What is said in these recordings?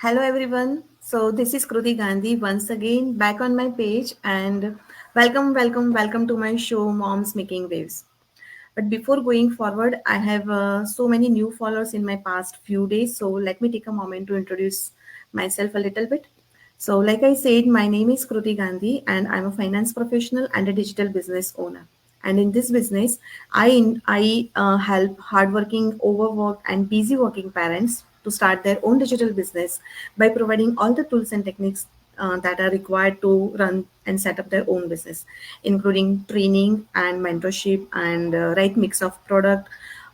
Hello everyone. So this is Kruti Gandhi once again back on my page and welcome to my show Moms Making Waves. But before going forward, I have so many new followers in my past few days. So let me take a moment to introduce myself a little bit. So, like I said, my name is Kruti Gandhi, and I'm a finance professional and a digital business owner. And in this business, I help hardworking, overworked, and busy working parents to start their own digital business by providing all the tools and techniques that are required to run and set up their own business, including training and mentorship and right mix of product,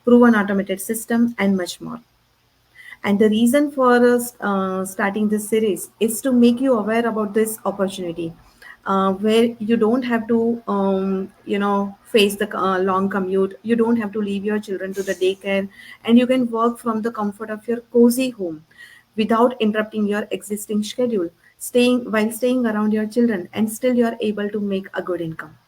proven automated system, and much more. And the reason for us starting this series is to make you aware about this opportunity, where you don't have to, face the long commute. You don't have to leave your children to the daycare, and you can work from the comfort of your cozy home without interrupting your existing schedule, staying around your children, and still you are able to make a good income.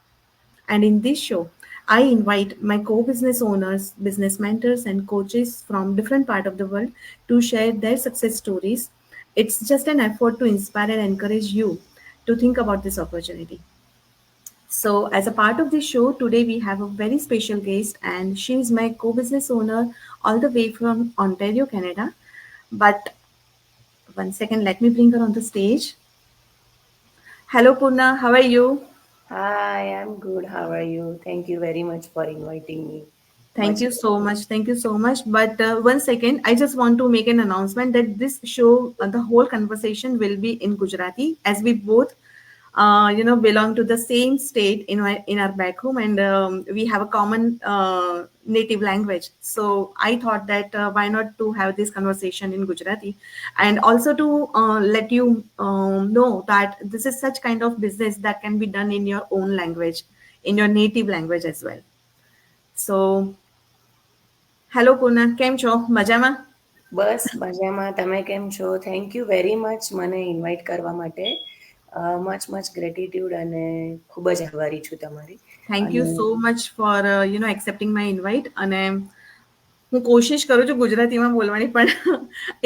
And in this show, I invite my co-business owners, business mentors, and coaches from different part of the world to share their success stories. It's just an effort to inspire and encourage you to think about this opportunity. So, as a part of this show, today we have a very special guest, and she is my co-business owner all the way from Ontario, Canada. But one second, let me bring her on the stage. Hello, Purna. How are you? Hi, I'm good. How are you? Thank you very much for inviting me. Thank Much you so much. Thank you so much. But one second, I just want to make an announcement that this show, the whole conversation will be in Gujarati, as we both, belong to the same state in our back home, and we have a common native language. So I thought that why not to have this conversation in Gujarati, and also to let you know that this is such kind of business that can be done in your own language, in your native language as well. So hello Purna કેમ છો મજામાં? બસ મજામાં. તમે કેમ છો? Thank you very much મને invite કરવા માટે. મચ ગ્રેટિટ્યુડ અને ખૂબ જ આભારી છું તમારી. થેન્ક યુ અને so much for accepting my invite. અને હું કોશિશ કરું છું ગુજરાતીમાં બોલવાની, પણ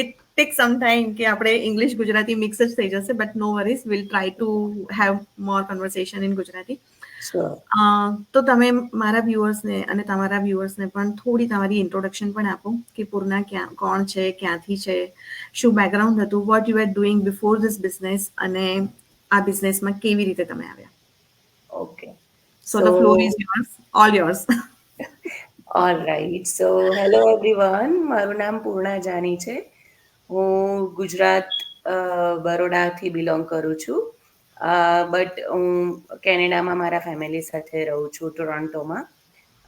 ઇટ ટેક સમ ટાઈમ કે આપણે ઇંગ્લિશ ગુજરાતી મિક્સ જ થઈ જશે. But no worries, will try to have more conversation in Gujarati. Sure. તો તમે મારા વ્યુઅર્સને અને તમારા વ્યુઅર્સને પણ થોડી તમારી ઇન્ટ્રોડક્શન પણ આપો કે પૂર્ણા ક્યાં કોણ છે, ક્યાંથી છે, શું બેકગ્રાઉન્ડ હતું, what you are doing before this business, અને આ બિઝનેસમાં કેવી રીતે તમે આવ્યા. Okay. So so the floor is yours, all yours. All right. So hello everyone. મારું નામ પૂર્ણા જાની છે. હું ગુજરાત બરોડાથી બિલોંગ કરું છું. બટ હું કેનેડામાં મારા ફેમિલી સાથે રહું છું ટોરોન્ટોમાં.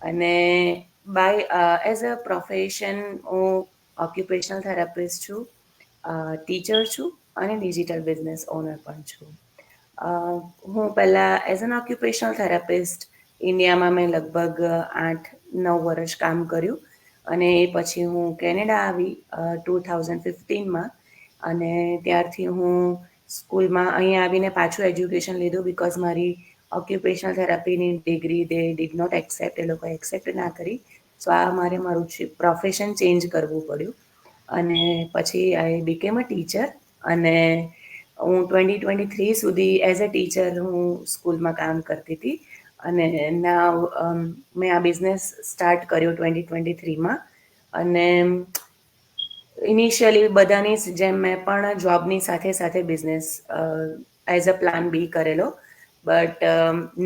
અને એઝ અ પ્રોફેશન હું ઓક્યુપેશનલ થેરાપિસ્ટ છું, ટીચર છું અને ડિજિટલ બિઝનેસ ઓનર પણ છું. અ, હું પહેલાં એઝ એન ઓક્યુપેશનલ થેરાપિસ્ટ ઇન્ડિયામાં મેં લગભગ 8-9 વર્ષ કામ કર્યું. અને એ પછી હું કેનેડા આવી 2015માં. અને ત્યારથી હું સ્કૂલમાં અહીંયા આવીને પાછું એજ્યુકેશન લીધું, બિકોઝ મારી ઓક્યુપેશનલ થેરાપીની degree they did not accept, એ લોકોએ એક્સેપ્ટ ના કરી. સો મારું પ્રોફેશન ચેન્જ કરવું પડ્યું. અને પછી આઈ બીકેમ અ ટીચર. અને હું 2023 સુધી એઝ અ ટીચર હું સ્કૂલમાં કામ કરતી હતી. અને નાવ મેં આ બિઝનેસ સ્ટાર્ટ કર્યો 2023માં. અને ઇનિશિયલી બધાની જેમ મેં પણ જોબની સાથે સાથે બિઝનેસ એઝ અ પ્લાન બી કરેલો. બટ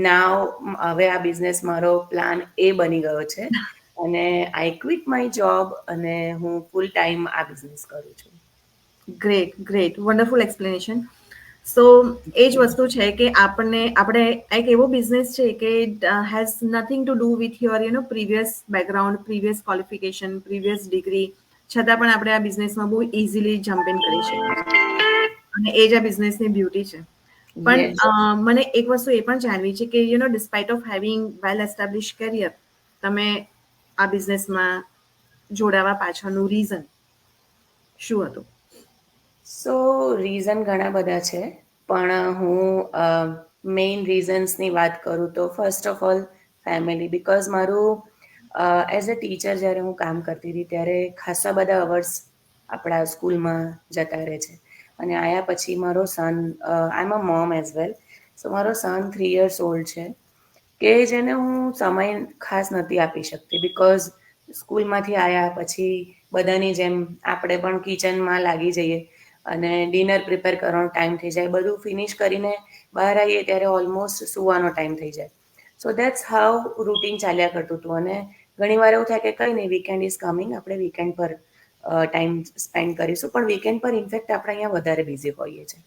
નાવ હવે આ બિઝનેસ મારો પ્લાન એ બની ગયો છે. અને આઈ ક્વિટ માય જોબ અને હું ફૂલ ટાઈમ આ બિઝનેસ કરું છું. Great great wonderful explanation. So એ જ વસ્તુ છે કે આપણે એક એવો બિઝનેસ છે કે has nothing to do with your previous background, previous qualification, previous degree. છતાં પણ આપણે આ બિઝનેસમાં બહુ ઇઝીલી જમ્પ ઇન કરી શકીએ છીએ, અને એ જ આ બિઝનેસની બ્યુટી છે. પણ યસ. મને એક વસ્તુ એ પણ જાણવી છે કે despite of having well establish career, તમે આ બિઝનેસમાં જોડાવા પાછળનું રીઝન શું હતું? સો રીઝન ઘણા બધા છે. પણ હું મેઇન રીઝન્સની વાત કરું તો first of all family. Because મારું એઝ અ ટીચર જ્યારે હું કામ કરતી હતી ત્યારે ખાસા બધા અવર્સ આપણા સ્કૂલમાં જતા રહે છે. અને આવ્યા પછી મારો સન, આઈ એમ અ મોમ એઝ વેલ, સો મારો સન 3 years ઓલ્ડ છે, કે જેને હું સમય ખાસ નથી આપી શકતી, બિકોઝ સ્કૂલમાંથી આવ્યા પછી બધાની જેમ આપણે પણ કિચનમાં લાગી જઈએ અને ડિનર પ્રિપેર કરવાનો ટાઈમ થઈ જાય, બધું ફિનિશ કરીને બહાર આવીએ ત્યારે ઓલમોસ્ટ સુવાનો ટાઈમ થઈ જાય. સો દેટ્સ હાઉ રૂટીન ચાલ્યા કરતું હતું. અને ઘણી વાર એવું થાય કે કંઈ નહીં, વીકેન્ડ ઇઝ કમિંગ, આપણે વીકેન્ડ પર ટાઈમ સ્પેન્ડ કરીશું, પણ વીકેન્ડ પર ઇનફેક્ટ આપણે અહીંયા વધારે બિઝી હોઈએ છીએ.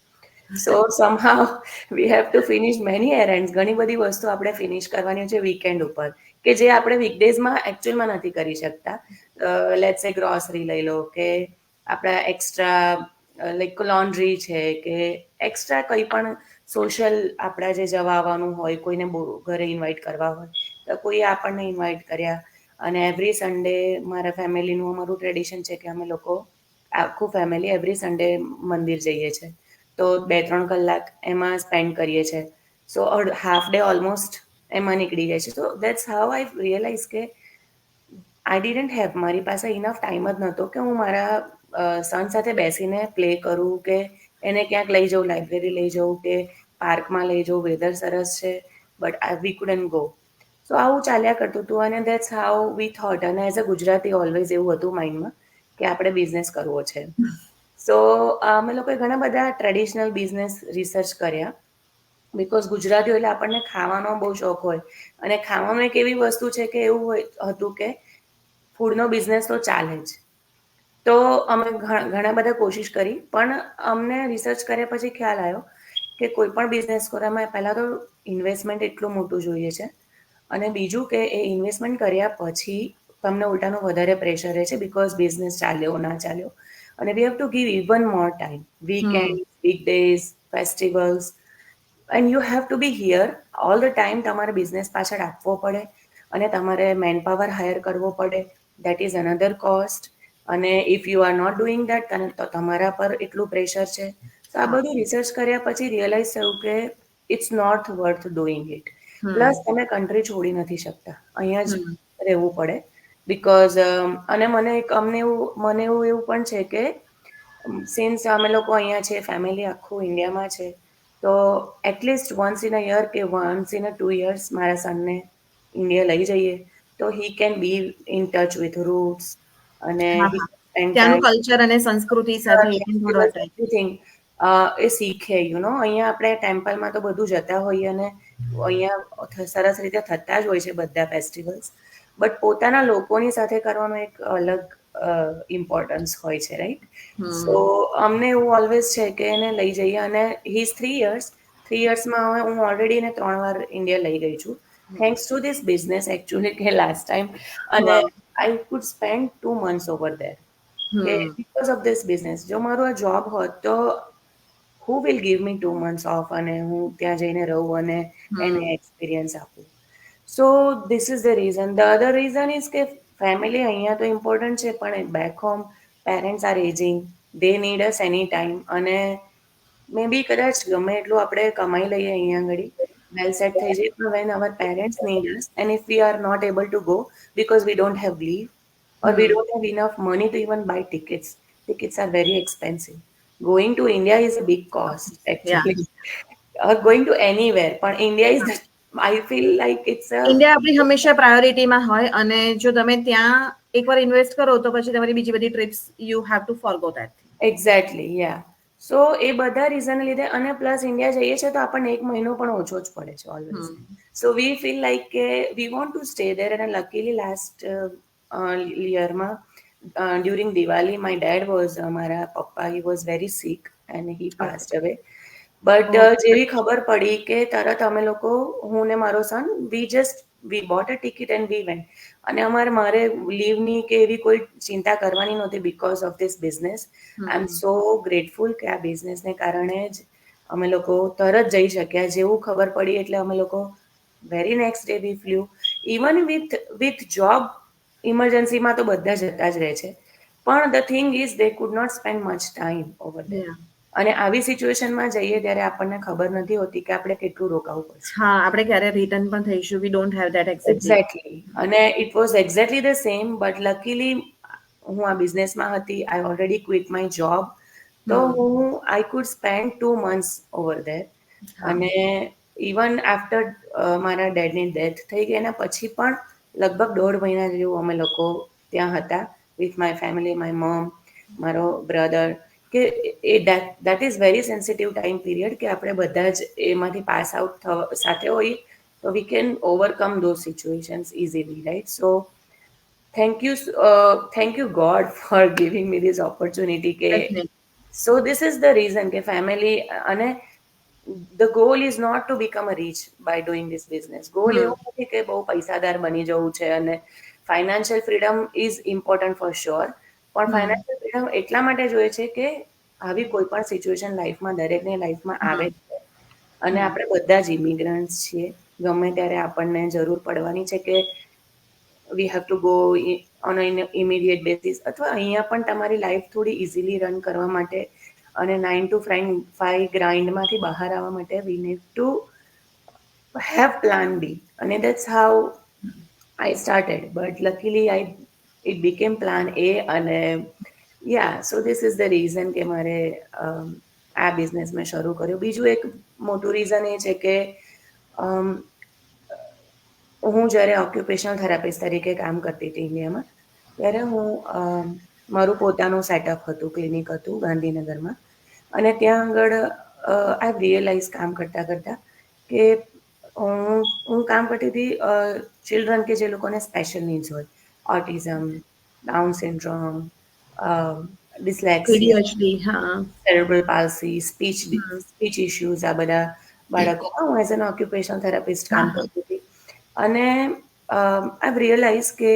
So somehow we have to finish many errands. ઘણી બધી વસ્તુ આપણે ફિનિશ કરવાની છે વીકેન્ડ ઉપર, કે જે આપણે વીકડેઝમાં એકચ્યુઅલમાં નથી કરી શકતા. લેટ્સ સે ગ્રોસરી લઈ લો, કે આપણા એક્સ્ટ્રા લાઈક લોન્ડ્રી છે, કે એક્સ્ટ્રા કંઈ પણ સોશિયલ આપણા જે જવા આવવાનું હોય, કોઈને ઘરે ઇન્વાઇટ કરવા હોય તો કોઈએ આપણને ઇન્વાઇટ કર્યા. અને એવરી સન્ડે મારા ફેમિલીનું અમારું ટ્રેડિશન છે કે અમે લોકો આખું ફેમિલી એવરી સન્ડે મંદિર જઈએ છીએ, તો 2-3 કલાક એમાં સ્પેન્ડ કરીએ છીએ. સો હાફ ડે ઓલમોસ્ટ એમાં નીકળી જાય છે. So that's how I realise કે આઈ ડિડન્ટ હેવ, મારી પાસે ઇનફ ટાઈમ જ નહોતો કે હું મારા સન સાથે બેસીને પ્લે કરું, કે એને ક્યાંક લઈ જાઉં, લાઇબ્રેરી લઈ જાઉં, કે પાર્કમાં લઈ જાઉં, વેધર સરસ છે, બટ વી કુડન્ટ ગો. સો આવું ચાલ્યા કરતું હતું. અને દેટ્સ હાઉ વી થોટ. અને એઝ અ ગુજરાતી ઓલવેઝ એવું હતું માઇન્ડમાં કે આપણે બિઝનેસ કરવો છે. સો અમે લોકોએ ઘણા બધા ટ્રેડિશનલ બિઝનેસ રિસર્ચ કર્યા, બિકોઝ ગુજરાતીઓ એટલે આપણને ખાવાનો બહુ શોખ હોય, અને ખાવાનું એક એવી વસ્તુ છે કે એવું હતું કે ફૂડનો બિઝનેસ તો ચાલે જ. તો અમે ઘણા બધા કોશિશ કરી, પણ અમને રિસર્ચ કર્યા પછી ખ્યાલ આવ્યો કે કોઈ પણ બિઝનેસ કરવામાં પહેલાં તો ઇન્વેસ્ટમેન્ટ એટલું મોટું જોઈએ છે, અને બીજું કે એ ઇન્વેસ્ટમેન્ટ કર્યા પછી તમને ઉલટાનું વધારે પ્રેશર રહે છે, બિકોઝ બિઝનેસ ચાલ્યો ના ચાલ્યો. અને we have to give even more time, weekend, weekdays, festivals, and you have to be here all the time. તમારે બિઝનેસ પાછળ આપવો પડે, અને તમારે મેન પાવર હાયર કરવો પડે. That is another cost. અને if you are not doing that, તો તમારા પર એટલું પ્રેશર છે. તો આ બધું રિસર્ચ કર્યા પછી રિયલાઇઝ થયું કે it's not worth doing it. Plus તમે કન્ટ્રી છોડી નથી શકતા, અહીંયા જ રહેવું પડે, બિકોઝ અને મને એવું પણ છે કે સિન્સ અમે લોકો અહીંયા છે, ફેમિલી આખું ઇન્ડિયામાં છે, તો at least once in a year કે વન્સ ઇન અ 2 years મારા સનને ઇન્ડિયા લઈ જઈએ, તો he can be in touch with roots, અને હા, હી હા. સ્પેન્ડ ત્યાંનું ટાઈમ, કલ્ચર અને સંસ્કૃતિ સાથે એ પણ થોડો ફેસ્ટિવલ્સ, અટેચ. એવરીથિંગ એ શીખે. અહીંયા આપણે ટેમ્પલમાં તો બધું જતા હોઈએ, અને અહીંયા સરસ રીતે થતા જ હોય છે બધા ફેસ્ટિવલ્સ, બટ પોતાના લોકોની સાથે કરવાનો એક અલગ ઇમ્પોર્ટન્સ હોય છે, રાઈટ? સો અમને એવું ઓલવેઝ છે કે એને લઈ જઈએ. અને હી ઇઝ 3 years. 3 yearsમાં હવે હું ઓલરેડી એને 3 વાર ઇન્ડિયા લઈ ગઈ છું, thanks to this business actually, કે લાસ્ટ ટાઈમ. અને wow. I could spend 2 months over there, કે બિકોઝ ઓફ ધીસ બિઝનેસ. જો મારું આ જોબ હોત તો હુ will give me 2 months off, અને હું ત્યાં જઈને રહું અને એને એક્સપિરિયન્સ આપું. So this is the reason. The other reason is કે ફેમિલી અહીંયા તો ઇમ્પોર્ટન્ટ છે, પણ back home parents are aging, they need us any time. અને મે બી કદાચ ગમે એટલું આપણે કમાઈ લઈએ અહીંયા આગળ, વેલ સેટ થઈ જાય, પણ when our parents need us, and if we are not able to go because we don't have leave, or we don't have enough money to even buy tickets. Tickets are very expensive. Going to India is a big cost, yeah. actually. Or going to anywhere. But India is, I feel like it's a, India આપણી હંમેશા પ્રાયોરિટીમાં હોય, અને જો તમે ત્યાં એકવાર invest કરો તો પછી તમારી બીજી બધી trips you have to forgo that. exactly, yeah. So એ બધા રીઝન લીધે, અને પ્લસ ઇન્ડિયા જઈએ છીએ તો આપણને 1 મહિનો પણ ઓછો જ પડે છે always. So we feel like કે we want to stay there. અને લકીલી લાસ્ટ યરમાં during Diwali my dad was, મારા પપ્પા, he was very sick and he passed away. But જેવી ખબર પડી કે તરત અમે લોકો, હું ને મારો son, we bought a ticket and we went. અને મારે લીવની કે એવી કોઈ ચિંતા કરવાની નહોતી, because of this business. I am so grateful કે આ બિઝનેસને કારણે જ અમે લોકો તરત જઈ શક્યા. જેવું ખબર પડી એટલે અમે લોકો very next day we flew. Even with job ઇમરજન્સીમાં તો બધા જતા જ રહે છે, પણ the thing is they could not spend much time over there. અને આવી સિચ્યુએશનમાં જઈએ ત્યારે આપણને ખબર નથી હોતી કે આપણે કેટલું રોકાવું પડશે. હા, આપણે ક્યારે રિટર્ન પણ થઈશું, we don't have that exactly. Exactly. અને it was exactly the same, but luckily હું આ બિઝનેસમાં હતી. I already quit my job, તો હું I could spend 2 months over there. હા. અને ઇવન આફ્ટર મારા ડેડની ડેથ થઈ ગઈ એના પછી પણ લગભગ 1.5 મહિના જેવું અમે લોકો ત્યાં હતા વિથ માય ફેમિલી, માય મમ, મારો બ્રધર. કે એ that is very sensitive time period કે આપણે બધા જ એમાંથી પાસ આઉટ સાથે હોઈએ તો we can overcome those situations easily, right? So thank you God for giving me this opportunity કે Definitely. So this is the reason કે ફેમિલી અને the goal is not to become a rich by doing this business. Goal hmm. એવું નથી કે બહુ પૈસાદાર બની જવું છે, અને financial freedom is important for sure, પણ હમ. ફાઇનાન્શિયલ ફ્રીડમ એટલા માટે જોઈએ છે કે આવી કોઈ પણ સિચ્યુએશન લાઈફમાં દરેકની લાઈફમાં આવે હમ. છે, અને હમ. આપણે બધા જ ઇમિગ્રન્ટ્સ છીએ. ગમે ત્યારે આપણને જરૂર પડવાની છે કે વી have to go on immediate basis, અથવા અહીંયા પણ તમારી લાઈફ થોડી ઇઝીલી રન કરવા માટે અને 9 to 5 ગ્રાઇન્ડમાંથી બહાર આવવા માટે we need to have plan B. અને that's how I started, but luckily it became plan A. અને yeah, so this is the reason કે મારે આ બિઝનેસ મેં શરૂ કર્યો. બીજું એક મોટું રીઝન એ છે કે અમ, હું જ્યારે ઓક્યુપેશનલ થેરાપિસ્ટ તરીકે કામ કરતી હતી ઇન્ડિયામાં, ત્યારે હું મારું પોતાનું સેટઅપ હતું, ક્લિનિક હતું ગાંધીનગરમાં. અને ત્યાં આગળ આઈ રિયલાઇઝ કામ કરતાં કરતાં કે હું કામ કરતી હતી ચિલ્ડ્રન કે જે લોકોને સ્પેશિયલ નીડ્સ હોય, autism, down syndrome, dyslexia, ADHD. હા. સેરેબ્રલ પાલ્સી, હમ. સ્પીચ ઇશ્યુઝ, આ બધા બાળકોમાં હું એઝ એન ઓક્યુપેશનલ થેરાપિસ્ટ હા. કામ કરતી હતી. અને આઈ રિયલાઇઝ કે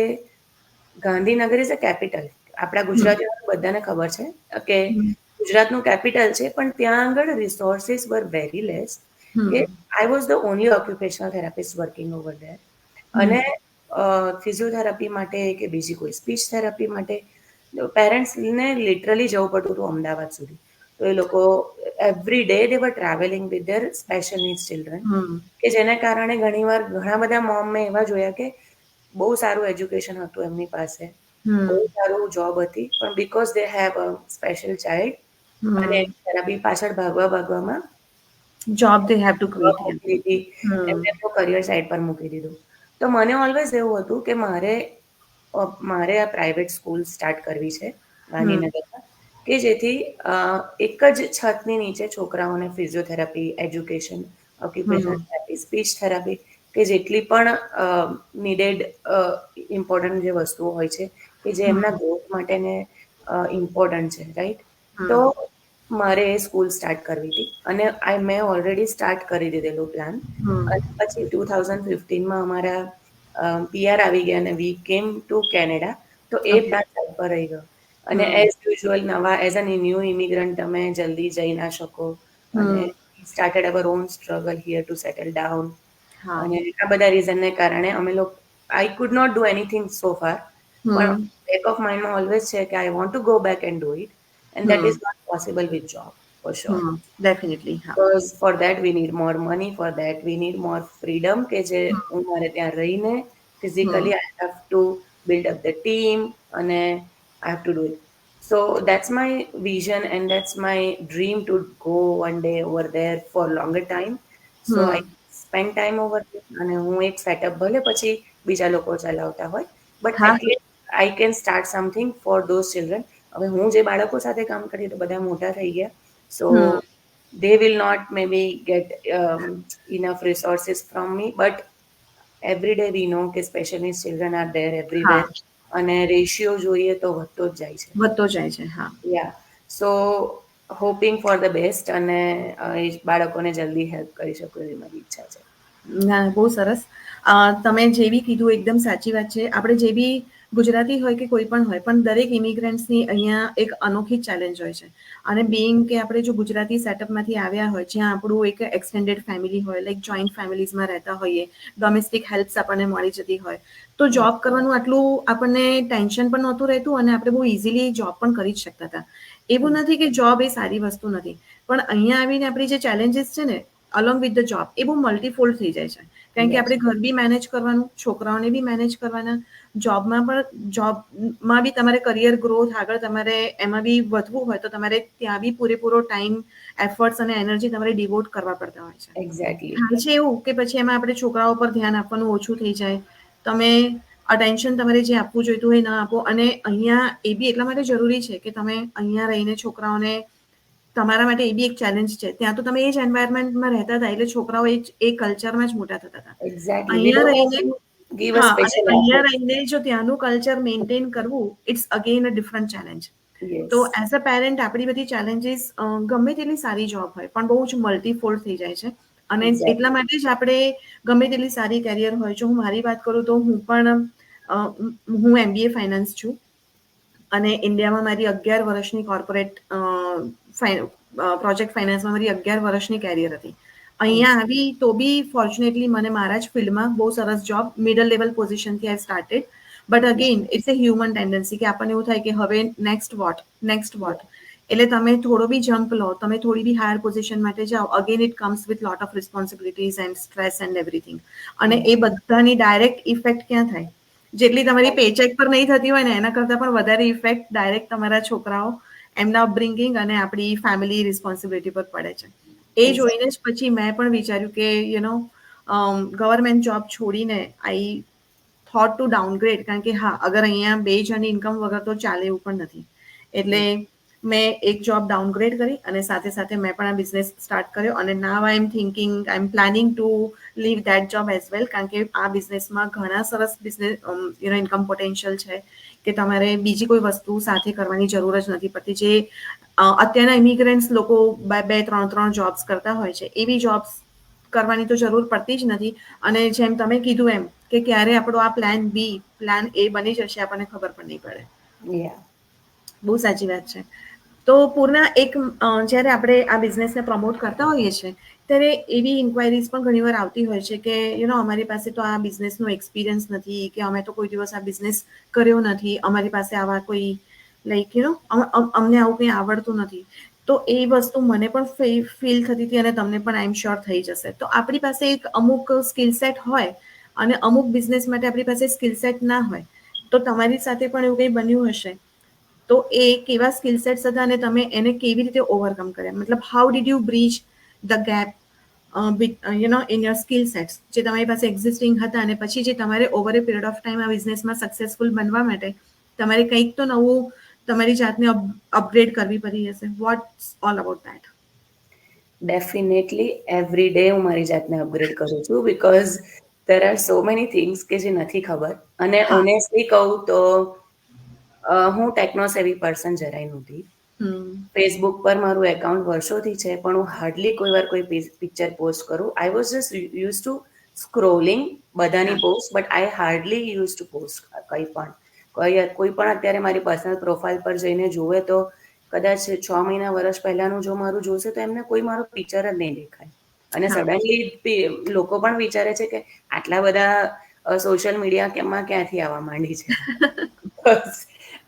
ગાંધીનગર ઇઝ અ કેપિટલ. આપણા હમ. ગુજરાતીઓને બધાને ખબર છે કે હમ. ગુજરાતનું કેપિટલ છે, પણ ત્યાં આગળ રિસોર્સિસ વર વેરી લેસ. કે hmm. I was the only occupational therapist working over there. Hmm. અને ફિઝિયોથેરાપી માટે કે બીજી કોઈ સ્પીચ થેરાપી માટે પેરેન્ટ્સને લિટરલી જવું પડતું હતું અમદાવાદ સુધી. તો એ લોકો every day they were travelling with their special needs children. Hmm. કે જેના કારણે ઘણીવાર ઘણા બધા મોમ મેં એવા જોયા કે બહુ સારું એજ્યુકેશન હતું એમની પાસે, બહુ હમ. સારું જોબ હતી, પણ because they have a special child અને હમ. થેરાપી પાછળ ભાગવામાં Job they have to job quit. Yeah. મૂકી દીધી, હમ. એમને તો કરિયર સાઈડ પર મૂકી દીધું. તો મને ઓલવેઝ એવું હતું કે મારે આ પ્રાઇવેટ સ્કૂલ સ્ટાર્ટ કરવી છે હમ. ગાંધીનગરમાં, કે જેથી એક જ છતની નીચે છોકરાઓને ફિઝિયોથેરાપી, એજ્યુકેશન, ઓક્યુપેશનલ હમ. થેરાપી, સ્પીચ થેરાપી, કે જેટલી પણ નીડેડ ઇમ્પોર્ટન્ટ જે વસ્તુઓ હોય છે કે જે હમ. એમના ગ્રોથ માટેને ઇમ્પોર્ટન્ટ છે, રાઈટ? તો હમ. મારે એ સ્કૂલ સ્ટાર્ટ કરવી હતી, અને મેં ઓલરેડી સ્ટાર્ટ કરી દીધેલું પ્લાન. હમ. અને પછી 2015માં અમારા PR આવી ગયા અને વી કેમ ટુ કેનેડા. તો એ Okay. પ્લાન સાઈડ પર રહી ગયો. અને હમ. એઝ યુઝ્યુઅલ નવા એઝ અ ન્યૂ ઇમિગ્રન્ટ તમે જલ્દી જઈ ના શકો, અને hmm. Started our own struggle here to settle down. હા. અને આ બધા રીઝનને કારણે અમે લોકો I could not do anything so far, પણ હમ. બેક ઓફ માઇન્ડમાં ઓલવેઝ છે કે I want to go back and do it, and that hmm. Is not possible with job, for sure. Hmm. Definitely. હા. Because for that we need more money, for that we need more freedom, કે જે હું મારે ત્યાં રહીને hmm. Physically I have to build up the team, અને I have to do it. So that's my vision and that's my dream to go one day over there for longer time. So I hmm. Spend time over there, અને હું એક setup ભલે પછી બીજા લોકો ચલાવતા હોય, બટ હા. At least I can start something four those children. હવે હું જે બાળકો સાથે કામ કરી તો બધા મોટા થઈ ગયા, સો હમ. they will not maybe get enough resources from me, but every day we know કે special needs children are there હા. everywhere, અને રેશિયો જોઈએ તો વધતો જ જાય છે. વધતો જાય છે. હા. યા, સો હોપિંગ ફોર ધ બેસ્ટ, અને એ બાળકોને જલ્દી હેલ્પ કરી શકું એવી મારી ઈચ્છા છે. ના, બહુ સરસ. તમે જે બી કીધું એકદમ સાચી વાત છે. આપણે જે બી ગુજરાતી હોય કે કોઈ પણ હોય, પણ દરેક ઇમિગ્રન્ટ્સની અહીંયા એક અનોખી ચેલેન્જ હોય છે. અને બિંગ કે આપણે જો ગુજરાતી સેટઅપમાંથી આવ્યા હોય, જ્યાં આપણું એક એક્સટેન્ડેડ ફેમિલી હોય, લાઈક જોઈન્ટ ફેમિલીઝમાં રહેતા હોઈએ, ડોમેસ્ટિક હેલ્પ્સ આપણને મળી જતી હોય, તો જોબ કરવાનું આટલું આપણને ટેન્શન પણ નહોતું રહેતું, અને આપણે બહુ ઇઝીલી જોબ પણ કરી જ શકતા હતા. એવું નથી કે જોબ એ સારી વસ્તુ નથી, પણ અહીંયા આવીને આપણી જે ચેલેન્જીસ છે ને, અલોંગ વિથ ધ જોબ, એ બહુ મલ્ટીફોલ્ડ થઈ જાય છે. કારણ કે યસ, આપણે ઘર બી મેનેજ કરવાનું, છોકરાઓને બી મેનેજ કરવાના, જોબમાં બી તમારે કરિયર ગ્રોથ આગળ તમારે એમાં બી વધવું હોય તો તમારે ત્યાં બી પૂરેપૂરો ટાઈમ, એફર્ટ્સ અને એનર્જી તમારે ડિવોટ કરવા પડતા હોય છે. એક્ઝેક્ટલી. થાય છે એવું કે પછી એમાં આપણે છોકરાઓ પર ધ્યાન આપવાનું ઓછું થઈ જાય, તમે અટેન્શન તમારે જે આપવું જોઈતું હોય ના આપો. અને અહીંયા એ બી એટલા માટે જરૂરી છે કે તમે અહીંયા રહીને છોકરાઓને, તમારા માટે એ બી એક ચેલેન્જ છે. ત્યાં તો તમે એ જ એન્વાયરમેન્ટમાં રહેતા હતા એટલે છોકરાઓ એ કલ્ચરમાં જ મોટા થતા હતા. એક્ઝેક્ટલી. વી અહીંયા ડોન્ટ હેવ રહીને, ટુ ગિવ અ હા, અને સ્પેશિયલ અહીંયા એફર્ટ. રહીને જો ત્યાંનું કલ્ચર મેન્ટેન કરવું, it's again a different challenge. તો યસ. એઝ અ પેરેન્ટ આપણી બધી ચેલેન્જીસ, ગમે તેટલી સારી જોબ હોય પણ બહુ જ મલ્ટીફોલ્ડ થઈ જાય છે. અને એટલા એક્ઝેક્ટલી. માટે જ આપણે ગમે તેટલી સારી કેરિયર હોય, જો હું મારી વાત કરું તો હું MBA ફાઇનાન્સ છું અને ઇન્ડિયામાં મારી 11 વર્ષની કોર્પોરેટ પ્રોજેક્ટ ફાઇનાન્સમાં મારી 11 વર્ષની કેરિયર હતી. અહીંયા આવી તો બી ફોર્ચ્યુનેટલી મને મારા જ ફિલ્ડમાં બહુ સરસ જોબ, મિડલ લેવલ પોઝિશનથી I started. But again it's a human tendency કે આપણને એવું થાય કે હવે નેક્સ્ટ વોટ. એટલે તમે થોડો બી જમ્પ લો, તમે થોડી બી હાયર પોઝિશન માટે જાઓ, again it comes with lot of responsibilities and stress and everything. અને એ બધાની ડાયરેક્ટ ઇફેક્ટ ક્યાં થાય? જેટલી તમારી પેચેક પર નહીં થતી હોય ને એના કરતાં પણ વધારે ઇફેક્ટ ડાયરેક્ટ તમારા છોકરાઓ, એમના અપબ્રિંગિંગ અને આપણી ફેમિલી રિસ્પોન્સિબિલિટી પર પડે છે. એ જોઈને જ પછી મેં પણ વિચાર્યું કે ગવર્મેન્ટ જોબ છોડીને આઈ થોટ ટુ ડાઉનગ્રેડ. કારણ કે હા, અગર અહીંયા બે જણની ઇન્કમ વગર તો ચાલે એવું પણ નથી. એટલે મેં એક જોબ ડાઉનગ્રેડ કરી અને સાથે સાથે મેં પણ આ બિઝનેસ સ્ટાર્ટ કર્યો. અને now I am planning to leave that job as well. કારણ કે આ બિઝનેસમાં ઘણા સરસ ઇન્કમ પોટેન્શિયલ છે કે તમારે બીજી કોઈ વસ્તુ સાથે કરવાની જરૂર જ નથી પડતી. જે અત્યારના ઇમિગ્રન્ટ્સ લોકો બે ત્રણ ત્રણ જોબ્સ કરતા હોય છે, એવી જોબ્સ કરવાની તો જરૂર પડતી જ નથી. અને જેમ તમે કીધું એમ કે ક્યારે આપણો આ પ્લાન એ બની જશે આપણને ખબર પણ નહીં પડે. યા. બહુ સાચી વાત છે. તો પૂર્ણા, જ્યારે આપણે આ બિઝનેસને પ્રમોટ કરતા હોઈએ છીએ ત્યારે એવી ઇન્ક્વાયરીઝ પણ ઘણીવાર આવતી હોય છે કે અમારી પાસે તો આ બિઝનેસનો એક્સપિરિયન્સ નથી, કે અમે તો કોઈ દિવસ આ બિઝનેસ કર્યો નથી, અમારી પાસે આવા કોઈ અમને આવું કંઈ આવડતું નથી. તો એ વસ્તુ મને પણ ફીલ થતી હતી અને તમને પણ આઈ એમ શ્યોર થઈ જશે. તો આપણી પાસે એક અમુક સ્કિલ સેટ હોય અને અમુક બિઝનેસ માટે આપણી પાસે સ્કિલ સેટ ના હોય. તો તમારી સાથે પણ એવું કંઈ બન્યું હશે. તો એ કેવા સ્કિલ સેટ્સ હતા અને તમે એને કેવી રીતે ઓવરકમ કર્યા? મતલબ how did you breach the gap in your skill sets, જે તમારી પાસે એક્ઝિસ્ટિંગ હતા અને પછી જે તમારે over A period of time આ બિઝનેસમાં સક્સેસફુલ બનવા માટે તમારે કંઈક તો નવું તમારી જાતને અપગ્રેડ કરવી પડી હશે. What's all about that? Definitely every day હું મારી જાતને અપગ્રેડ કરું છું, because there are so many things કે જે નથી ખબર. અને હા. ઓનેસ્ટલી કહું તો હું ટેકનો સેવી પર્સન જરાય નહોતી. હમ. ફેસબુક પર મારું એકાઉન્ટ વર્ષોથી છે, પણ હું હાર્ડલી કોઈ વાર કોઈ પિક્ચર પોસ્ટ કરું. I was just use to scrolling બધાની હા. Post, but I hardly use to post કંઈ પણ. કોઈ પણ અત્યારે મારી પર્સનલ પ્રોફાઇલ પર જઈને જુએ તો કદાચ 6 મહિના, વર્ષ પહેલાનું જો મારું જોશે તો એમને કોઈ મારો પિક્ચર જ નહીં દેખાય. અને હા. સડનલી લોકો પણ વિચારે છે કે આટલા બધા સોશિયલ મીડિયામાં ક્યાંથી આવવા માંડી છે.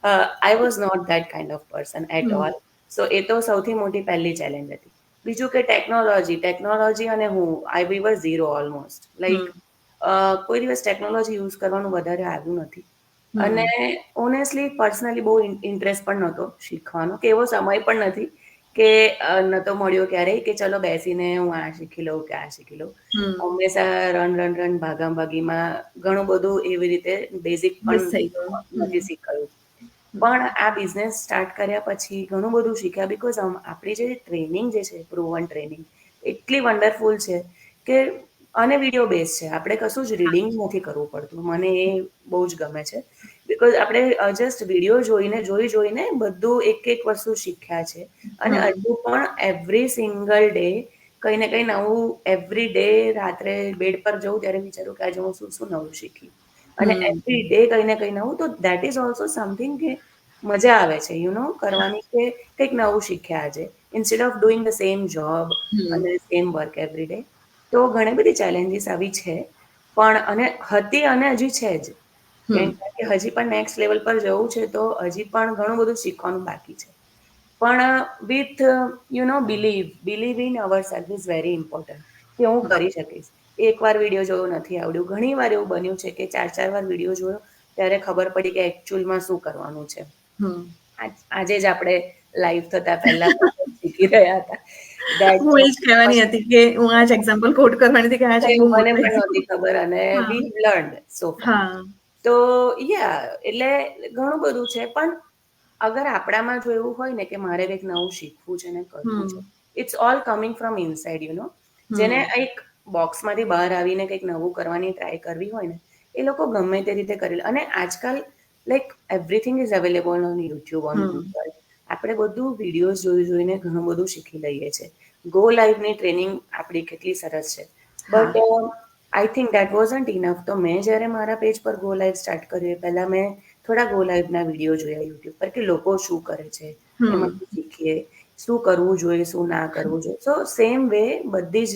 I was not that kind of person at hmm. All. So એ તો સૌથી મોટી પહેલી ચેલેન્જ હતી. બીજું કે ટેકનોલોજી અને હું વી વર ઝીરો ઓલમોસ્ટ. લાઈક હમ. કોઈ દિવસ ટેકનોલોજી યુઝ કરવાનું વધારે આવ્યું નથી. અને હમ. ઓનેસ્ટલી પર્સનલી બહુ ઇન્ટરેસ્ટ પણ નહોતો શીખવાનો, કે એવો સમય પણ નથી કે નહોતો મળ્યો ક્યારેય કે ચલો બેસીને હું આ શીખી લઉં કે આ શીખી લઉં. હમ. હંમેશા રન ભાગીમાં ઘણું બધું એવી રીતે બેઝિક પણ મિસ થઈ ગયું. નથી હમ. શીખાયું. પણ આ બિઝનેસ સ્ટાર્ટ કર્યા પછી ઘણું બધું શીખ્યા, બિકોઝ આપણી જે ટ્રેનિંગ જે છે, પ્રુવન ટ્રેનિંગ, એટલી વન્ડરફુલ છે કે અને વિડીયો બેઝ છે. આપણે કશું જ રીડિંગ નથી કરવું પડતું. મને એ બહુ જ ગમે છે, બિકોઝ આપણે જસ્ટ વિડીયો જોઈને બધું એક એક વસ્તુ શીખ્યા છે. અને હમ. હજુ પણ એવરી સિંગલ ડે કંઈ ને કંઈ નવું, એવરી ડે રાત્રે બેડ પર જવું ત્યારે વિચારું કે આજે હું શું શું નવું શીખી. અને હમ. એવરી ડે કંઈ ને કંઈ નવું. તો દેટ ઇઝ ઓલ્સો સમથિંગ કે મજા આવે છે કરવાની, કે કંઈક નવું શીખ્યા આજે, instead of doing the same job hmm. અને સેમ વર્ક એવરી ડે. તો ઘણી બધી ચેલેન્જીસ આવી છે પણ, અને હતી અને હજી છે જ. કેમ હમ. કે હજી પણ નેક્સ્ટ લેવલ પર જવું છે તો હજી પણ ઘણું બધું શીખવાનું બાકી છે. પણ with believe in our self is very important, કે હું કરી શકીશ. એકવાર વિડીયો જોયો નથી આવડ્યું. ઘણી વાર એવું બન્યું છે કે 4-4 વાર વિડીયો જોયો ત્યારે ખબર પડી કે એકચ્યુઅલમાં શું કરવાનું છે. હમ આજે જ આપણે લાઈવ થતા પહેલા શીખી રહ્યા હતા. That હું એ જ કહેવાની હતી કે હું આ જ એક્ઝામ્પલ કોટ કરવાની હતી કે આ જ એક બહુ મને મોટો પણ નહોતી એક્ઝામ્પલ. ખબર અને હા વી લર્ન્ડ સો ફાર. હા તો યા એટલે ઘણું બધું છે, પણ અગર આપણામાં જો એવું હોય ને કે મારે કંઈક નવું શીખવું છે ને કરવું છે, hmm it's all coming from inside જેને હમ એક બોક્સમાંથી બહાર આવીને કંઈક નવું કરવાની ટ્રાય કરવી હોય ને, એ લોકો ગમે તે રીતે કરી લે. અને આજકાલ like everything is available on YouTube, on hmm Google. આપણે બધું વિડીયોઝ જોઈને ઘણું બધું શીખી લઈએ છીએ. ગો લાઈવની ટ્રેનિંગ આપણી કેટલી સરસ છે, હા but I think that wasn't enough. તો મેં જ્યારે મારા પેજ પર ગો લાઈવ સ્ટાર્ટ કર્યું, પહેલાં મેં થોડા ગો લાઈવના વિડીયો જોયા યુટ્યુબ પર કે લોકો શું કરે છે, હમ એમાંથી શીખીએ શું કરવું જોઈએ, શું ના કરવું જોઈએ. સો સેમ વે બધી જ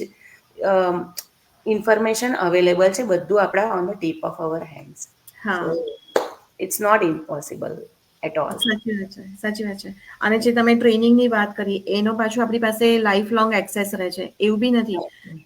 ઇન્ફોર્મેશન અવેલેબલ છે, બધું આપણા on the tip of our hands. So હા it's not impossible at all. સાચી વાત છે, સાચી વાત છે. અને જે તમે ટ્રેનિંગની વાત કરી એનો પાછું આપણી પાસે લાઈફ લોંગ એક્સેસ રહે છે. એવું બી નથી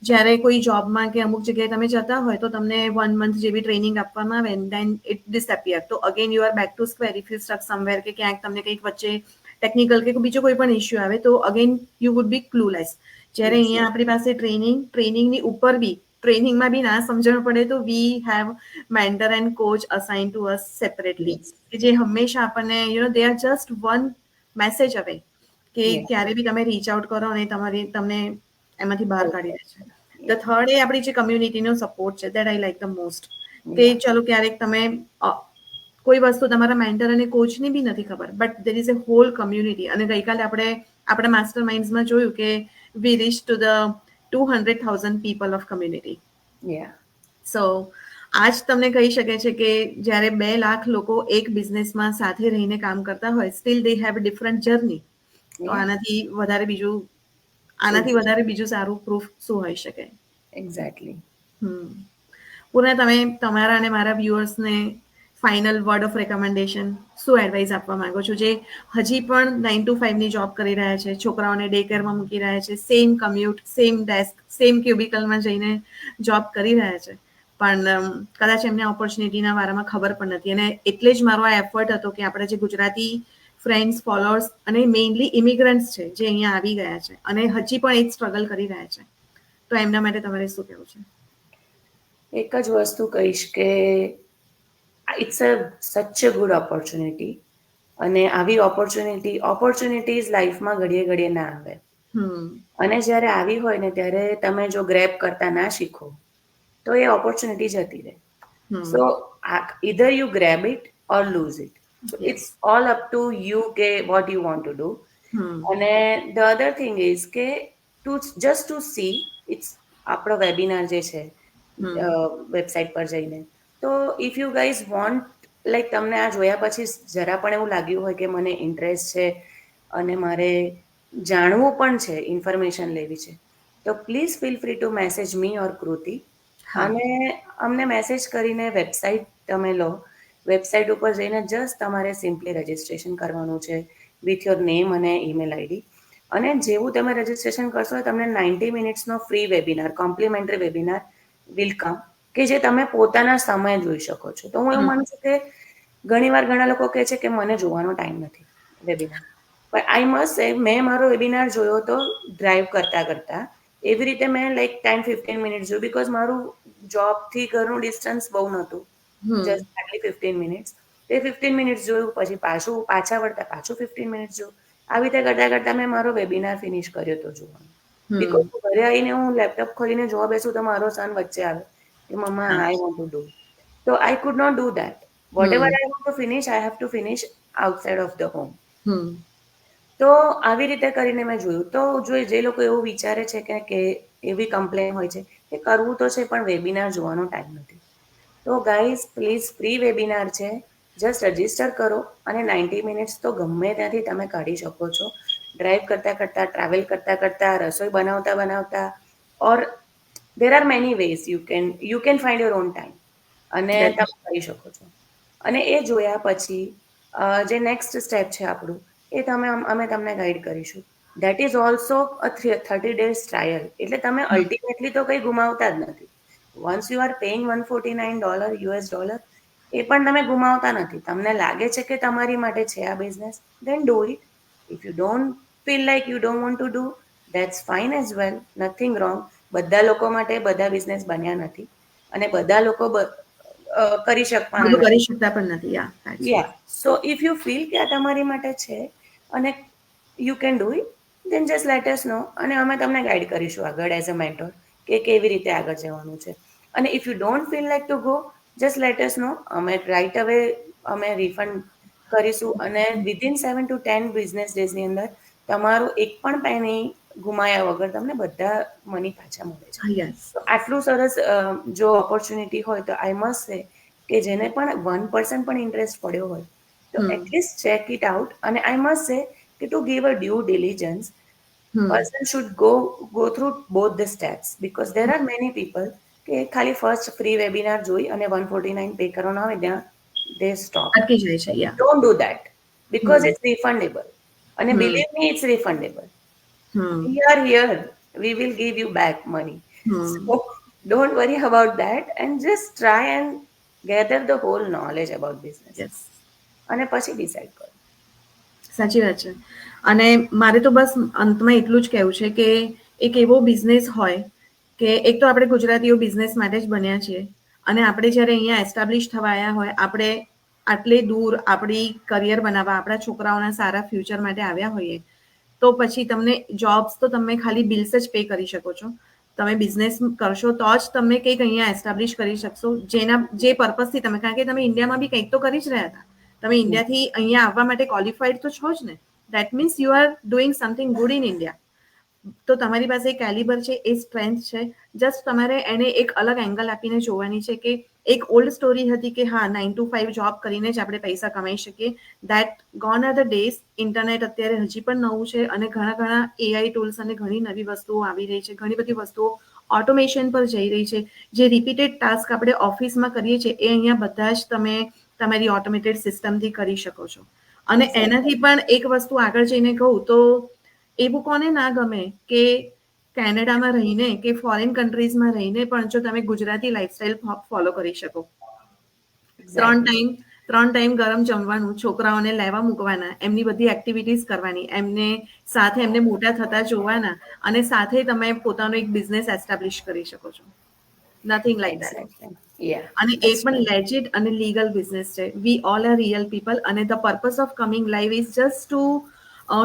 જ્યારે કોઈ જોબમાં કે અમુક જગ્યાએ તમે જતા હોય તો તમને 1 મંથ જેવી ટ્રેનિંગ આપવામાં આવે દેન ઇટ ડિસઅપિયર. તો again you are back to square if you stuck somewhere કે ક્યાંક તમને કંઈક વચ્ચે ટેકનિકલ કે બીજો કોઈ પણ ઇસ્યુ આવે તો અગેન યુ વુડ બી ક્લુલેસ. જ્યારે યસ અહીંયા આપણી પાસે ટ્રેનિંગની ઉપર બી ટ્રેનિંગમાં બી ના સમજણ પડે તો we have mentor and coach assign two us separately, yes કે જે હંમેશા આપણને they are just one message અવે કે યસ ક્યારે બી તમે રીચ આઉટ કરો અને તમને એમાંથી બહાર કાઢી દે છે. ધ યા થર્ડ એ આપણી જે કમ્યુનિટીનો સપોર્ટ છે that I like the most. કે યા ચલો ક્યારેક તમે કોઈ વસ્તુ તમારા મેન્ટર અને કોચની બી નથી ખબર, but there is a whole community. અને ગઈકાલે આપણે આપણા માસ્ટર માઇન્ડ્સમાં જોયું કે we reach to the 200,000 people of community. Yeah so આજ તમને કહી શકે છે કે જ્યારે 2 લાખ લોકો એક બિઝનેસમાં સાથે રહીને કામ કરતા હોય, steel they have different journey. તો યા શું આનાથી વધારે બીજું સારું પ્રૂફ શું હોઈ શકે. એક્ઝેક્ટલી. હમ પૂર્ણા, તમે તમારા અને મારા વ્યુઅર્સને ફાઇનલ વર્ડ ઓફ રેકમેન્ડેશન શું એડવાઇસ આપવા માંગો છો, જે હજી પણ 9 to 5ની જોબ કરી રહ્યા છે, છોકરાઓને ડે કેરમાં મૂકી રહ્યા છે, same commute, same desk, same ક્યુબિકલમાં જઈને જોબ કરી રહ્યા છે, પણ કદાચ એમને ઓપોર્ચ્યુનિટીના બારામાં ખબર પણ નથી. અને એટલે જ મારો આ એફર્ટ હતો કે આપણે જે ગુજરાતી ફ્રેન્ડ્સ, ફોલોઅર્સ અને મેઇનલી ઇમિગ્રન્ટ્સ છે જે અહીંયા આવી ગયા છે અને હજી પણ એક સ્ટ્રગલ કરી રહ્યા છે, તો એમના માટે તમારે શું કહેવું છે? એક જ વસ્તુ કહીશ કે ઇટ્સ સચ અ ગુડ ઓપોર્ચ્યુનિટી. અને આવી ઓપોર્ચ્યુનિટીઝ લાઈફમાં ઘડીએ ઘડીએ ના આવે. હમ અને જ્યારે આવી હોય ને ત્યારે તમે જો ગ્રેપ કરતા ના શીખો તો એ ઓપોર્ચ્યુનિટી જતી રહે. સો હમ either you grab it or lose it. So it's yes. all up to you કે what you want to do. હમ અને the other thing is કે just to see it's આપણો વેબિનાર જે છે હમ વેબસાઇટ પર જઈને, તો if you guys want like તમને આ જોયા પછી જરા પણ એવું લાગ્યું હોય કે મને ઇન્ટરેસ્ટ છે અને મારે જાણવું પણ છે, ઇન્ફોર્મેશન લેવી છે, તો please feel free to message me or Kriti. હા અને અમને મેસેજ કરીને વેબસાઇટ તમે લો. વેબસાઇટ ઉપર જઈને જસ્ટ તમારે સિમ્પલી રજિસ્ટ્રેશન કરવાનું છે વિથ યોર નેમ અને ઈમેલ આઈડી. અને જેવું તમે રજિસ્ટ્રેશન કરશો તમને 90 મિનિટ્સનો free webinar, complimentary webinar will come, કે જે તમે પોતાના સમય જોઈ શકો છો. તો હું એવું હમ માનું છું કે ઘણીવાર ઘણા લોકો કહે છે કે મને જોવાનો ટાઈમ નથી વેબિનાર, પણ આઈ મસ્ટ સે મેં મારો વેબિનાર જોયો તો ડ્રાઈવ કરતાં કરતાં. એવી રીતે મેં લાઈક 10-15 મિનિટ્સ જોયું, બિકોઝ મારું જોબથી ઘરનું ડિસ્ટન્સ બહુ નહોતું, હમ જસ્ટ ખાલી 15 મિનિટ્સ. તે 15 મિનિટ્સ જોયું, પછી પાછા વળતા પાછું 15 મિનિટ્સ જોયું. આવી રીતે કરતાં કરતાં મેં મારો વેબિનાર ફિનિશ કર્યો હતો જોવાનો. હમ બિકોઝ ઘરે આવીને હું લેપટોપ ખોલીને જોવા બેસું તો મારો સન વચ્ચે આવે કે મમ્મા હા આઈ વોન્ટ ટુ ડુ. તો I could not do that. Whatever hmm I want to finish I have to finish outside of the home. Hmm તો આવી રીતે કરીને મેં જોયું. તો જો જે લોકો એવું વિચારે છે કે એવી કમ્પ્લેન હોય છે કે કરવું તો છે પણ વેબિનાર જોવાનો ટાઈમ નથી, તો ગાઈઝ પ્લીઝ ફ્રી વેબિનાર છે, જસ્ટ રજિસ્ટર કરો અને 90 મિનિટ્સ તો ગમે ત્યાંથી તમે કાઢી શકો છો. ડ્રાઈવ કરતાં કરતાં, ટ્રાવેલ કરતાં કરતાં, રસોઈ બનાવતા બનાવતા, or there are many ways you can find your own time અને તમે ડેફિનેટલી. કરી શકો છો. અને એ જોયા પછી જે નેક્સ્ટ સ્ટેપ છે આપણું, એ અમે તમને ગાઈડ કરીશું. That is also a 30 days trial. એટલે તમે અલ્ટિમેટલી તો કંઈ ગુમાવતા જ નથી. વન્સ યુ આર પેઇંગ $149 એ પણ તમે ગુમાવતા નથી. તમને લાગે છે કે તમારી માટે છે આ business, then do it. If you don't feel like you don't want to do, that's fine as well, nothing wrong. બધા લોકો માટે બધા બિઝનેસ બન્યા નથી અને બધા લોકો કરી શકવાના બધું નથી. કરી શકતા પણ નથી. Yeah so if you feel કે આ તમારી માટે છે અને you can do it, then just let us know, અને અમે તમને ગાઈડ કરીશું આગળ એઝ અ મેન્ટોર કે કેવી રીતે આગળ જવાનું છે. અને if you don't feel like to go, just let us know, અમે રાઈટ અવે અમે રિફંડ કરીશું અને વિધિન 7 to 10 બિઝનેસ ડેઝની અંદર તમારું એક પણ પેની ગુમાયા વગર તમને બધા મની પાછા મળે છે. યસ. તો આટલું સરસ જો ઓપોર્ચ્યુનિટી હોય તો આઈ મસ્ટ સે કે જેને પણ 1% પણ ઇન્ટરેસ્ટ પડ્યો હોય તો એટલીસ્ટ ચેક ઇટ આઉટ. અને આઈ મસ્ટ સે કે to give a due diligence, person should go through both the steps because there are many people કે ખાલી ફર્સ્ટ ફ્રી વેબિનાર જોઈ અને 149 પે કરવાનો આવે ત્યાં they stop. અટકી જાય છે. Don't do that because it's refundable. And hmm believe me, it's refundable. Hmm We are here. We will give you back money. Hmm So don't worry about that and just try and gather the whole knowledge about business. Yes. અને પછી decide કરો. સાચી વાત છે. અને મારે તો બસ અંતમાં એટલું જ કહેવું છે કે એક એવો બિઝનેસ હોય કે એક તો આપણે ગુજરાતીઓ બિઝનેસ માટે જ બન્યા છીએ અને આપણે જ્યારે અહીંયા એસ્ટાબ્લિશ થવા આવ્યા હોય, આપણે આટલે દૂર આપણી કરિયર બનાવવા, આપણા છોકરાઓના સારા ફ્યુચર માટે આવ્યા હોઈએ, તો પછી તમને જોબ્સ તો તમે ખાલી બિલ્સ જ પે કરી શકો છો. તમે બિઝનેસ કરશો તો જ તમે કંઈક અહીંયા એસ્ટાબ્લિશ કરી શકશો, જે પર્પઝથી તમે, કારણ કે તમે ઇન્ડિયામાં બી કંઈક તો કરી જ રહ્યા હતા. તમે ઇન્ડિયાથી અહીંયા આવવા માટે ક્વોલિફાઈડ તો છો જ ને. That means you are doing something good in India. તો તમારી પાસે એ કેલિબર છે, એ સ્ટ્રેન્થ છે. જસ્ટ તમારે એને એક અલગ એંગલ આપીને જોવાની છે કે એક ઓલ્ડ સ્ટોરી હતી કે હા 9 to 5 જોબ કરીને જ આપણે પૈસા કમાઈ શકીએ. That gone are the days. Internet અત્યારે હજી પણ નવું છે અને ઘણા એઆઈ ટૂલ્સ અને ઘણી નવી વસ્તુઓ આવી રહી છે. ઘણી બધી વસ્તુઓ ઓટોમેશન પર જઈ રહી છે. જે રિપીટેડ ટાસ્ક આપણે ઓફિસમાં કરીએ છીએ એ અહીંયા બધા જ તમે તમારી ઓટોમેટેડ સિસ્ટમથી કરી શકો છો. અને એનાથી પણ એક વસ્તુ આગળ જઈને કહું તો એવું કોને ના ગમે કે કેનેડામાં રહીને કે ફોરેન કન્ટ્રીઝમાં રહીને પણ જો તમે ગુજરાતી લાઈફસ્ટાઈલ ફોલો કરી શકો. એક્ઝેક્ટલી. ત્રણ ટાઈમ ગરમ જમવાનું, છોકરાઓને લેવા મૂકવાના, એમની બધી એક્ટિવિટીઝ કરવાની, એમને સાથે એમને મોટા થતા જોવાના અને સાથે તમે પોતાનો એક બિઝનેસ એસ્ટાબ્લિશ કરી શકો છો. Nothing like that. Exactly. Yeah અને એ ધેટ્સ પણ ટ્રુ. લેજિટ અને લીગલ બિઝનેસ છે. We all are real people અને the purpose of coming live is just to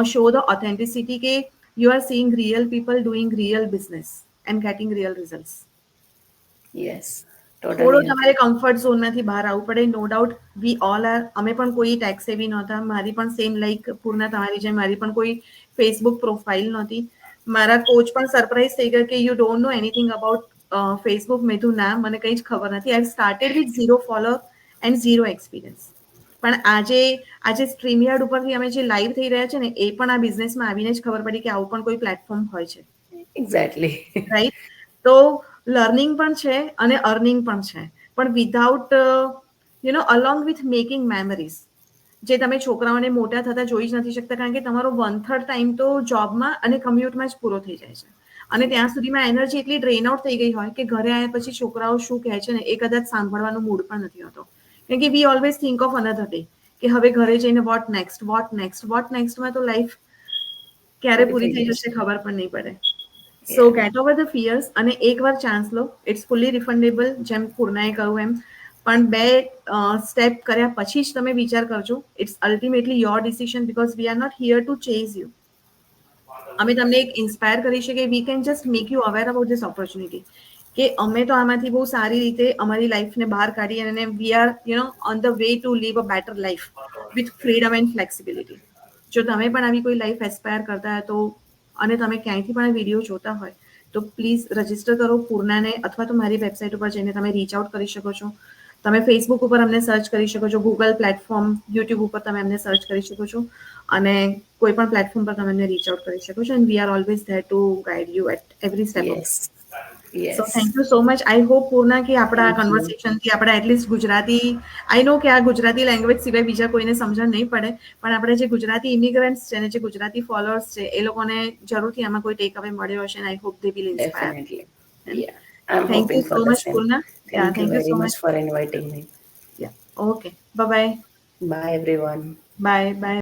show the authenticity કે you are seeing real people doing real business and getting real results. Yes, થોડો totally તમારે agree. Comfort ઝોનમાંથી બહાર આવવું પડે. No doubt we all are. અમે પણ કોઈ ટેક્સ સેવી નહોતા. મારી પણ સેમ લાઈક પૂર્ણા તમારી જેમ મારી પણ કોઈ ફેસબુક પ્રોફાઇલ નહોતી. મારા કોચ પણ સરપ્રાઈઝ થઈ ગયા કે you don't know anything about Facebook. મેં કીધું ના, મને કંઈ જ ખબર નથી. I started with 0 follower and 0 experience. પણ આજે સ્ટ્રીમયાર્ડ ઉપરથી અમે જે લાઈવ થઈ રહ્યા છે ને, એ પણ આ બિઝનેસમાં આવીને જ ખબર પડી કે આવું પણ કોઈ પ્લેટફોર્મ હોય છે. એક્ઝેક્ટલી. રાઈટ. તો લર્નિંગ પણ છે અને અર્નિંગ પણ છે, પણ without along with making memories, જે તમે છોકરાઓને મોટા થતા જોઈ જ નથી શકતા, કારણ કે તમારો 1/3 ટાઈમ તો જોબમાં અને કમ્યુટમાં જ પૂરો થઈ જાય છે. અને ત્યાં સુધીમાં એનર્જી એટલી ડ્રેન આઉટ થઈ ગઈ હોય કે ઘરે આવ્યા પછી છોકરાઓ શું કહે છે ને એ કદાચ સાંભળવાનો મૂડ પણ નથી હોતો. કારણ કે વી always think of another day કે હવે ઘરે જઈને વોટ નેક્સ્ટમાં તો લાઈફ ક્યારે પૂરી થઈ જશે ખબર પણ નહીં પડે. So ya. Get over the fears અને એકવાર ચાન્સ લો. ઇટ્સ ફુલ્લી રિફંડેબલ, જેમ પૂર્ણાએ કહ્યું એમ. પણ 2 સ્ટેપ કર્યા પછી જ તમે વિચાર કરજો. It's ultimately your decision because we are not here to chase you. અમે તમને એક ઇન્સ્પાયર કરી શકીએ. We can just make you aware about this opportunity કે અમે તો આમાંથી બહુ સારી રીતે અમારી લાઈફને બહાર કાઢી અને we are on the way to live a better life with freedom and flexibility. જો તમે પણ આવી કોઈ લાઈફ એસ્પાયર કરતા હોય તો, અને તમે ક્યાંયથી પણ વિડીયો જોતા હોય તો પ્લીઝ રજીસ્ટર કરો પૂર્ણાને, અથવા તો મારી વેબસાઇટ ઉપર જઈને તમે રીચ આઉટ કરી શકો છો. તમે ફેસબુક ઉપર અમને સર્ચ કરી શકો છો, ગૂગલ પ્લેટફોર્મ, યુટ્યુબ ઉપર તમે અમને સર્ચ કરી શકો છો અને કોઈ પણ પ્લેટફોર્મ પર તમે અમને રીચ આઉટ કરી શકો છો. And we are always there to guide you at every step of. Yes. So yes. Thank you so much. I hope Purna કે આપણા આ થેન્ક યુ. કન્વર્સેશનથી આપણે એટલીસ્ટ ગુજરાતી, આઈ નો કે આ ગુજરાતી લેંગ્વેજ સિવાય બીજા કોઈને સમજણ નહીં પડે, પણ આપણે જે ગુજરાતી ઇમિગ્રન્ટ્સ છે ને જે ગુજરાતી ફોલોઅર્સ છે એ લોકોને જરૂરથી આમાં કોઈ ટેક અવે મળ્યો હશે. I hope they will inspire. Definitely. Yeah. I'm Thank you hoping for so the much, same. Purna. Yeah, Thank you thank you very so much much. for inviting me. Yeah. Okay. Bye bye. Bye, everyone. Bye bye.